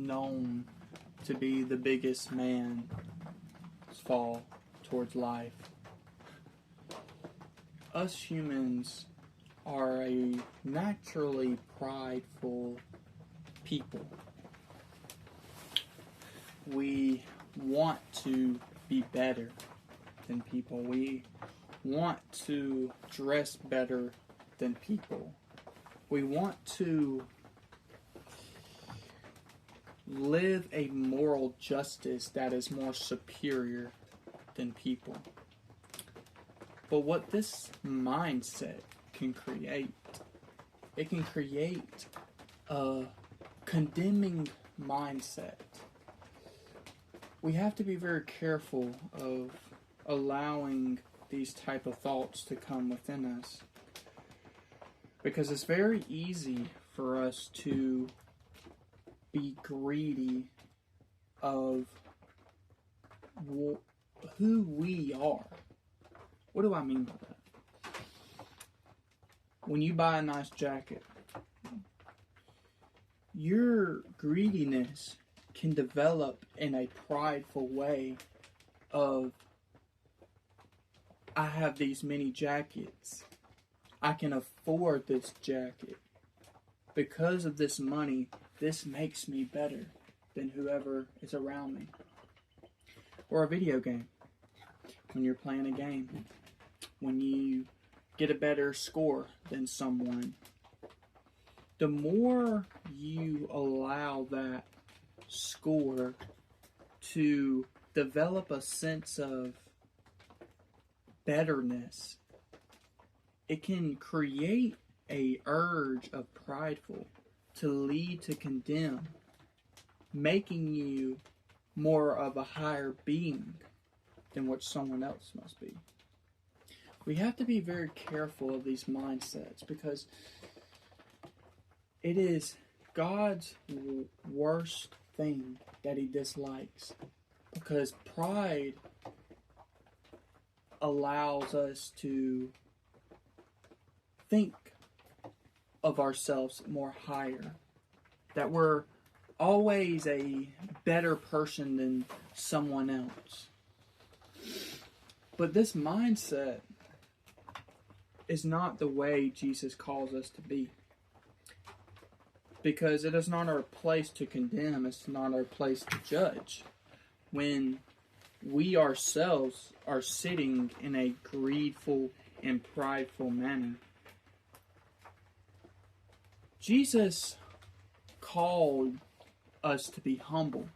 known to be the biggest man's fall towards life. Us humans are a naturally prideful people. We want to be better than people. We want to dress better than people. We want to live a moral justice that is more superior than people. But what this mindset can create, it can create a condemning mindset. We have to be very careful of allowing these type of thoughts to come within us, because it's very easy for us to be greedy of who we are. What do I mean by that? When you buy a nice jacket, your greediness can develop in a prideful way of, I have these many jackets. I can afford this jacket. Because of this money, this makes me better than whoever is around me. Or a video game. When you're playing a game. When you get a better score than someone. The more you allow that score to develop a sense of betterness, it can create a urge of prideful to lead to condemn, making you more of a higher being than what someone else must be. We have to be very careful of these mindsets, because it is God's worst thing that He dislikes, because pride allows us to think of ourselves more higher, that we're always a better person than someone else. But this mindset is not the way Jesus calls us to be, because it is not our place to condemn, it's not our place to judge when we ourselves are sitting in a greedful and prideful manner. Jesus called us to be humble,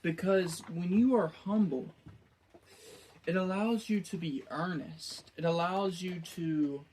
because when you are humble, it allows you to be earnest. It allows you to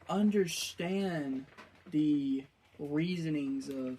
understand the reasonings of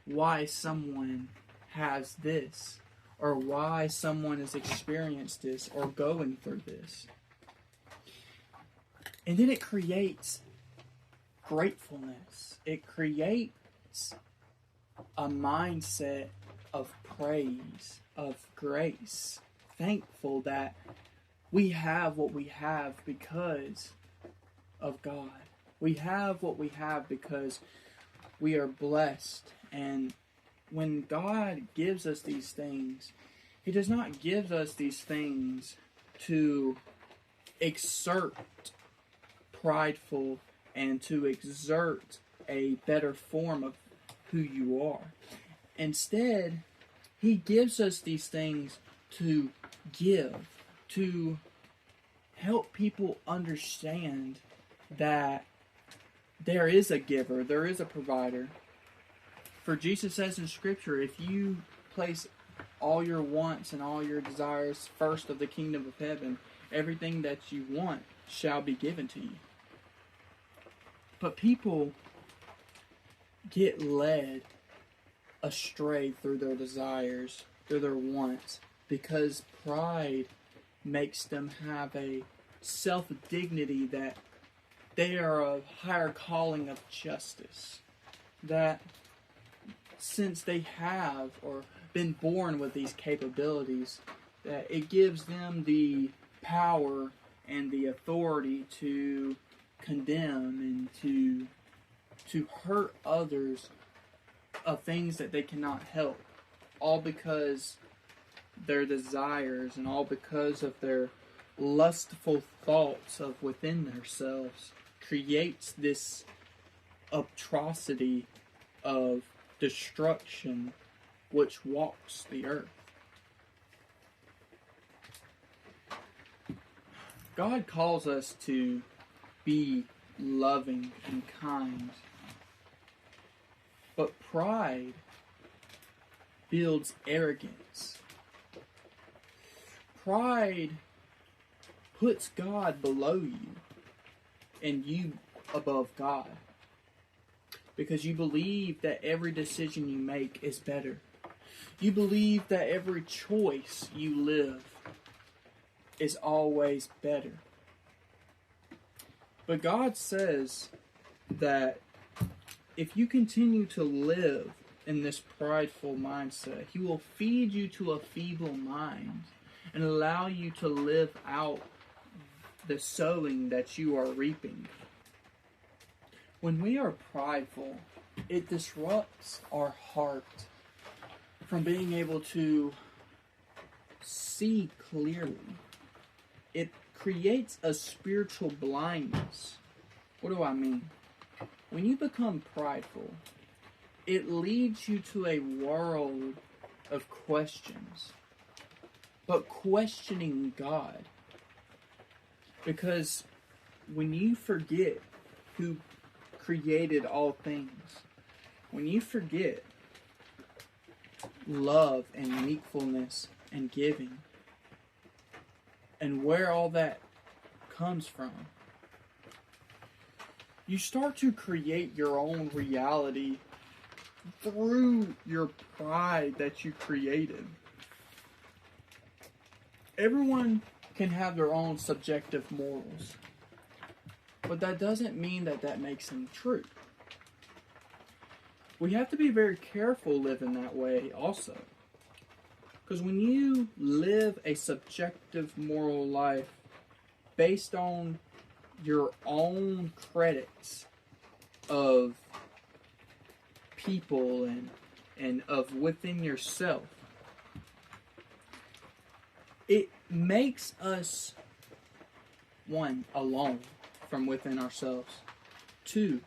why someone has this, or why someone has experienced this, or going through this. And then it creates gratefulness. It creates a mindset of praise, of grace, thankful that we have what we have because of God. We have what we have because we are blessed. And when God gives us these things, He does not give us these things to exert prideful and to exert a better form of who you are. Instead, He gives us these things to give, to help people understand that there is a giver, there is a provider. For Jesus says in Scripture, if you place all your wants and all your desires first of the kingdom of heaven, everything that you want shall be given to you. But people get led astray through their desires, through their wants, because pride makes them have a self-dignity that they are of higher calling of justice. That since they have or been born with these capabilities, that it gives them the power and the authority to condemn and to hurt others of things that they cannot help, all because their desires and all because of their lustful thoughts of within themselves creates this atrocity of destruction which walks the earth. God calls us to be loving and kind, but pride builds arrogance. Pride puts God below you and you above God, because you believe that every decision you make is better. You believe that every choice you live is always better. But God says that if you continue to live in this prideful mindset, He will feed you to a feeble mind and allow you to live out the sowing that you are reaping. When we are prideful, it disrupts our heart from being able to see clearly. It creates a spiritual blindness. What do I mean? When you become prideful, it leads you to a world of questions, but questioning God. Because when you forget who created all things, when you forget love and meekfulness and giving, and where all that comes from, you start to create your own reality through your pride that you created. Everyone can have their own subjective morals, but that doesn't mean that that makes them true. We have to be very careful living that way also. Because when you live a subjective moral life based on your own credits of people and of within yourself, it makes us, one, alone from within ourselves. Two,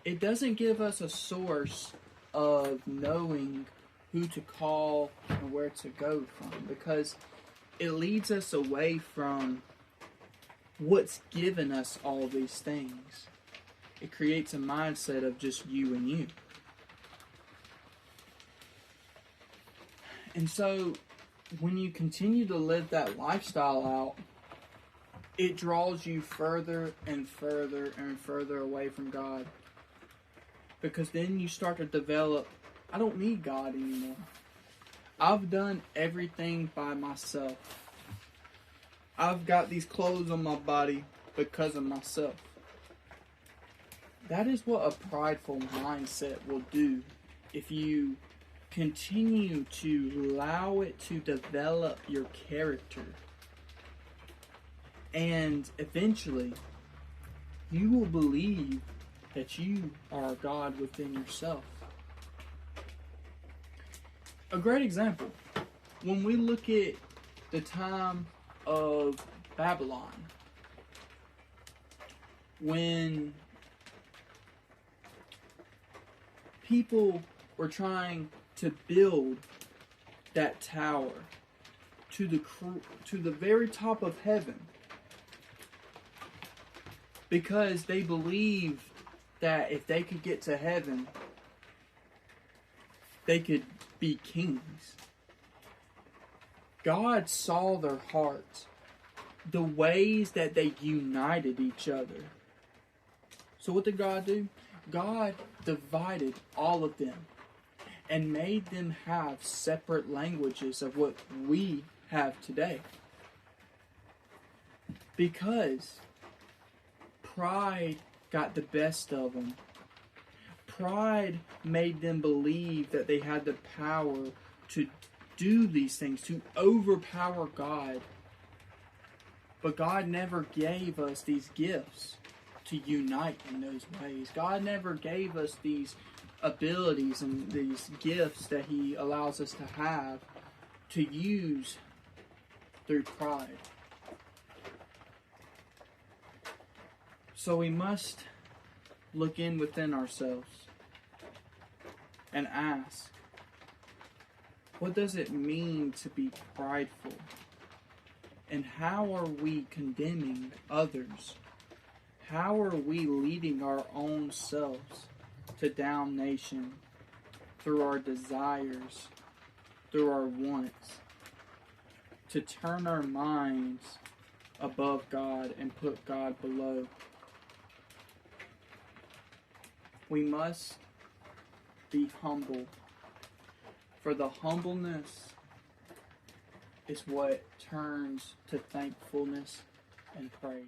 it doesn't give us a source of knowing who to call and where to go from, because it leads us away from what's given us all these things. It creates a mindset of just you and you. And so when you continue to live that lifestyle out, it draws you further and further and further away from God. Because then you start to develop, I don't need God anymore. I've done everything by myself. I've got these clothes on my body because of myself. That is what a prideful mindset will do if you continue to allow it to develop your character. And eventually, you will believe that you are a God within yourself. A great example, when we look at the time of Babylon, when people were trying to build that tower to the very top of heaven, because they believed that if they could get to heaven, they could be kings. God saw their hearts, the ways that they united each other. So what did God do? God divided all of them and made them have separate languages of what we have today. Because pride got the best of them. Pride made them believe that they had the power to do these things, to overpower God. But God never gave us these gifts to unite in those ways. God never gave us these abilities and these gifts that He allows us to have to use through pride. So we must look in within ourselves and ask, what does it mean to be prideful? And how are we condemning others? How are we leading our own selves to damnation through our desires, through our wants, to turn our minds above God and put God below? We must be humble, for the humbleness is what turns to thankfulness and praise.